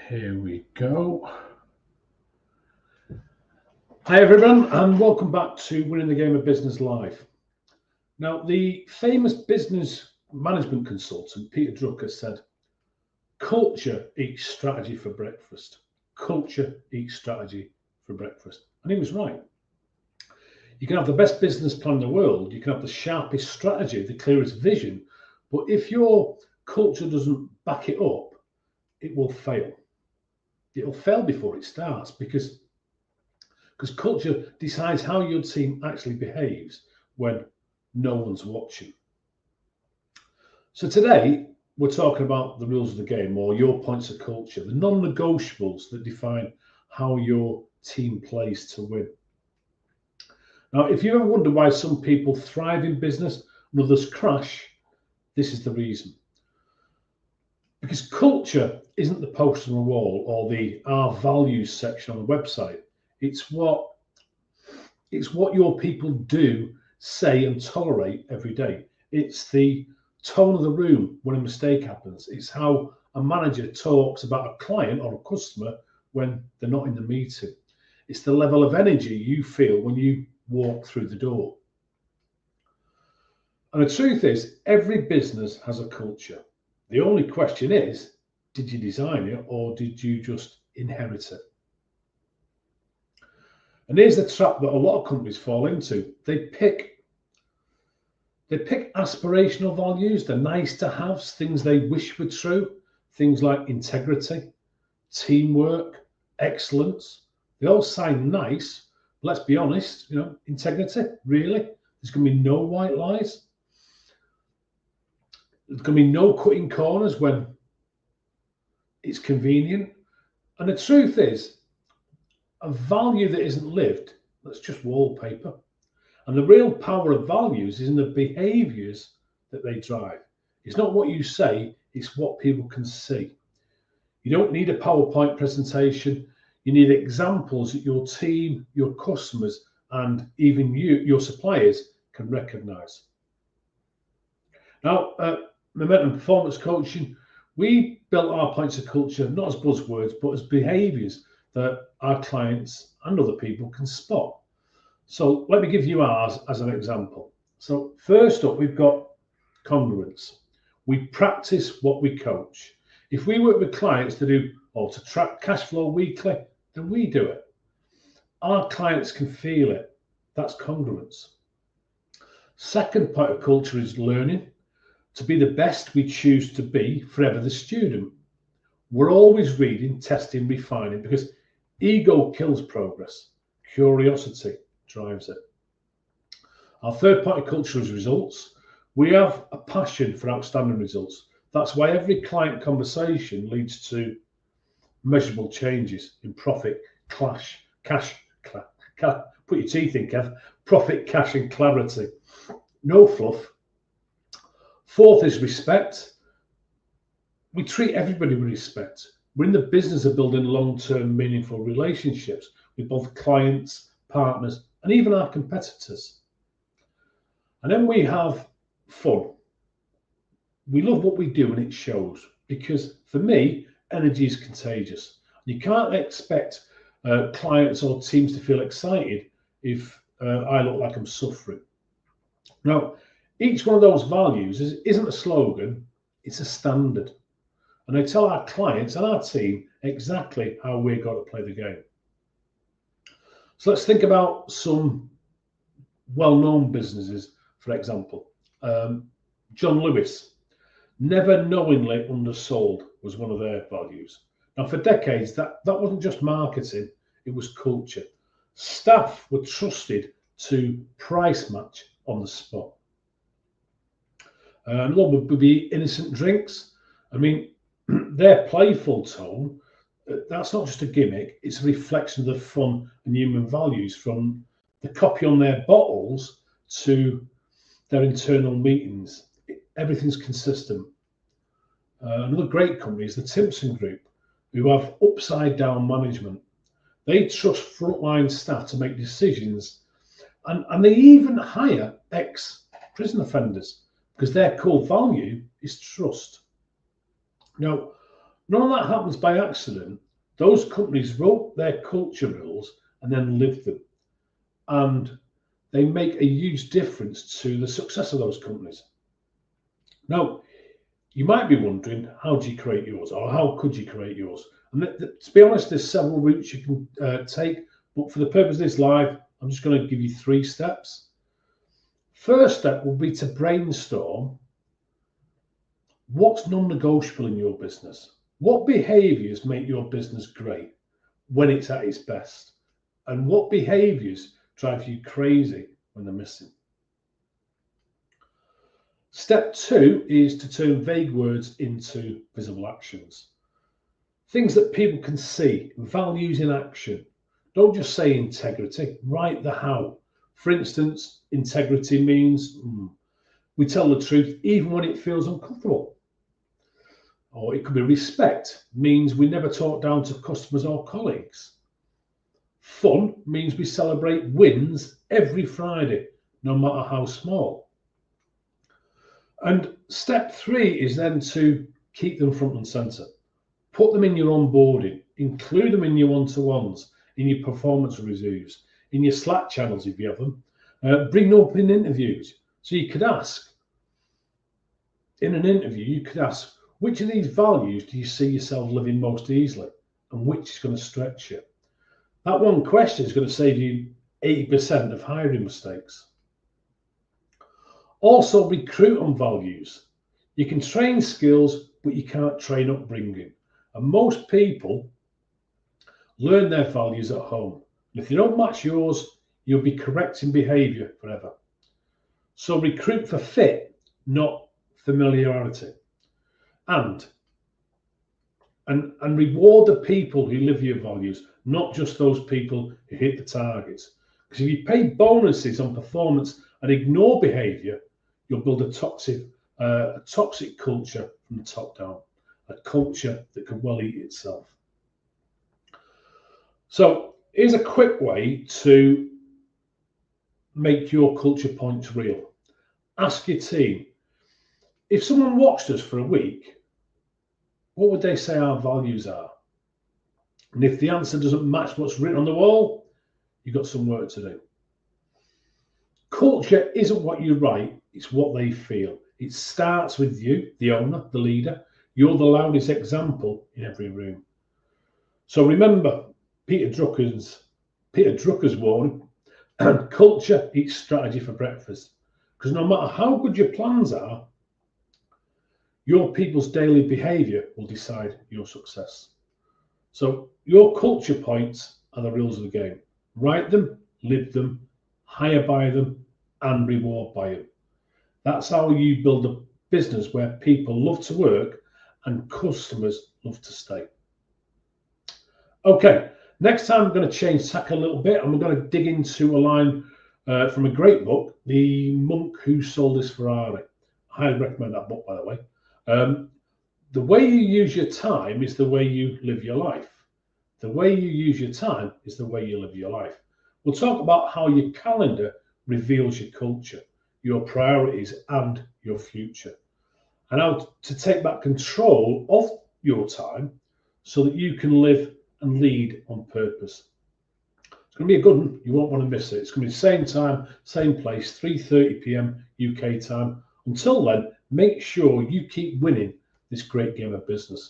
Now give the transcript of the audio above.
Here we go. Hi everyone, and welcome back to Winning the Game of Business Live. Now, the famous business management consultant Peter Drucker said, "Culture eats strategy for breakfast. Culture eats strategy for breakfast." And he was right. You can have the best business plan in the world, you can have the sharpest strategy, the clearest vision, but if your culture doesn't back it up, it will fail. It'll fail before it starts because culture decides how your team actually behaves when no one's watching. So today we're talking about the rules of the game, or your points of culture, the non-negotiables that define how your team plays to win. Now, if you ever wonder why some people thrive in business and others crash, this is the reason. Because culture isn't the poster on the wall or the our values section on the website. It's what your people do, say, and tolerate every day. It's the tone of the room when a mistake happens. It's how a manager talks about a client or a customer when they're not in the meeting. It's the level of energy you feel when you walk through the door. And the truth is, every business has a culture. The only question is, did you design it or did you just inherit it? And here's the trap that a lot of companies fall into. They pick aspirational values, the nice to haves, things they wish were true, things like integrity, teamwork, excellence. They all sound nice, but let's be honest, integrity, really? There's going to be no white lies. There's going to be no cutting corners when it's convenient. And the truth is, a value that isn't lived, that's just wallpaper. And the real power of values is in the behaviors that they drive. It's not what you say, it's what people can see. You don't need a PowerPoint presentation. You need examples that your team, your customers, and even your suppliers can recognize. Now, Momentum Performance Coaching, we built our points of culture not as buzzwords, but as behaviors that our clients and other people can spot. So let me give you ours as an example. So first up, we've got congruence. We practice what we coach. If we work with clients to track cash flow weekly, then we do it. Our clients can feel it. That's congruence. Second point of culture is learning. To be the best we choose to be, forever the student. We're always reading, testing, refining, because ego kills progress. Curiosity drives it. Our third point of culture is results. We have a passion for outstanding results. That's why every client conversation leads to measurable changes in profit, cash, put your teeth in, Kev, profit, cash, and clarity. No fluff. Fourth is respect. We treat everybody with respect. We're in the business of building long-term, meaningful relationships with both clients, partners, and even our competitors. And then we have fun. We love what we do and it shows, because for me, energy is contagious. You can't expect clients or teams to feel excited if I look like I'm suffering. Now, each one of those values isn't a slogan, it's a standard. And I tell our clients and our team exactly how we're going to play the game. So let's think about some well-known businesses, for example. John Lewis, never knowingly undersold was one of their values. Now, for decades, that wasn't just marketing, it was culture. Staff were trusted to price match on the spot. Another would be innocent drinks. I mean, their playful tone, that's not just a gimmick, it's a reflection of the fun and human values, from the copy on their bottles to their internal meetings. Everything's consistent. Another great company is the Timpson Group, who have upside down management. They trust frontline staff to make decisions, and they even hire ex-prison offenders, because their core value is trust. Now, None of that happens by accident. Those companies wrote their culture rules and then lived them. And they make a huge difference to the success of those companies. Now, you might be wondering, how do you create yours, or how could you create yours? And to be honest, there's several routes you can take, but for the purpose of this live, I'm just going to give you 3 steps. First step will be to brainstorm what's non-negotiable in your business. What behaviors make your business great when it's at its best? And what behaviors drive you crazy when they're missing? Step 2 is to turn vague words into visible actions. Things that people can see, values in action. Don't just say integrity, write the how. For instance, integrity means we tell the truth even when it feels uncomfortable. Or it could be respect, means we never talk down to customers or colleagues. Fun means we celebrate wins every Friday, no matter how small. And step 3 is then to keep them front and centre. Put them in your onboarding, include them in your one-to-ones, in your performance reviews, in your Slack channels if you have them. Bring them up in interviews. So you could ask, in an interview, you could ask, which of these values do you see yourself living most easily, and which is going to stretch you? That one question is going to save you 80% of hiring mistakes. Also, recruit on values. You can train skills, but you can't train upbringing. And most people learn their values at home. And if they don't match yours, you'll be correcting behavior forever. So recruit for fit, not familiarity. And reward the people who live your values, not just those people who hit the targets. Because if you pay bonuses on performance and ignore behavior, you'll build a toxic culture from the top down, a culture that can well eat itself. So here's a quick way to make your culture points real. Ask your team, if someone watched us for a week, what would they say our values are? And if the answer doesn't match what's written on the wall, you've got some work to do. Culture isn't what you write, it's what they feel. It starts with you, the owner, the leader. You're the loudest example in every room. So remember Peter Drucker's warning, culture eats strategy for breakfast. Because no matter how good your plans are, your people's daily behavior will decide your success. So your culture points are the rules of the game. Write them, live them, hire by them, and reward by them. That's how you build a business where people love to work and customers love to stay. Okay, next time I'm going to change tack a little bit, and we're going to dig into a line from a great book, The Monk Who Sold His Ferrari. I highly recommend that book, by the way. The way you use your time is the way you live your life. The way you use your time is the way you live your life. We'll talk about how your calendar reveals your culture, your priorities, and your future, and how to take back control of your time so that you can live and lead on purpose. It's going to be a good one. You won't want to miss it. It's going to be the same time, same place, 3:30 p.m. UK time. Until then, make sure you keep winning this great game of business.